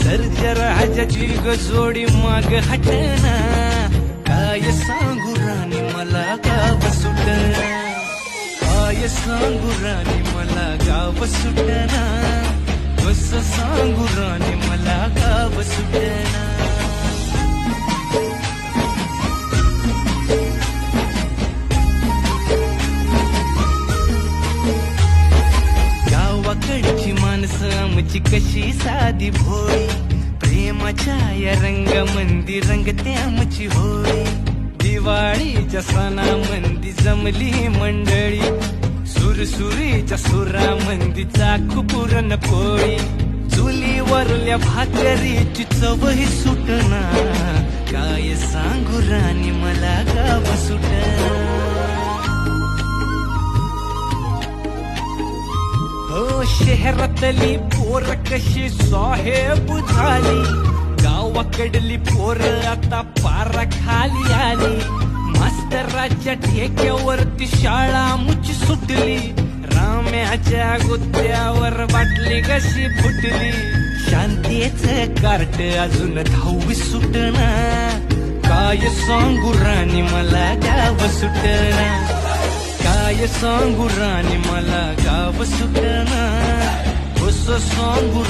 सर्जराजाची गजोडी माग हटना, काय सांगू राणी मला गाव सुटना, काय सांगू राणी मला गाव सुटना, कसं सांगू राणी मला गाव सुटना. गावाकडची माणसं आमची कशी साधी भोळी, प्रेमाच्या या रंगामंदी रंगते आमची होळी. दिवाळीच्या सणामंदी जमली मंडळी, सुरसुरीच्या सुरामंदी चाखू पुरणपोळी. चुलीवरल्या भाकरीची चवही सुटना, काय सांगू राणी मला गाव सुटना. हो शहरातली पोर कशी साहेब झाली, गावाकडली पोर आता पारा खाली आली. मास्तराच्या ठेक्यावरती शाळा मुची सुटली, राम्याच्या गुत्त्यावर बाटली कशी फुटली. शांतीचं कार्ट अजून 10वी सुटना, काय सांगू राणी मला गाव सुटना, काय सांगू राणी मला गाव सुटना, कसं सांगू.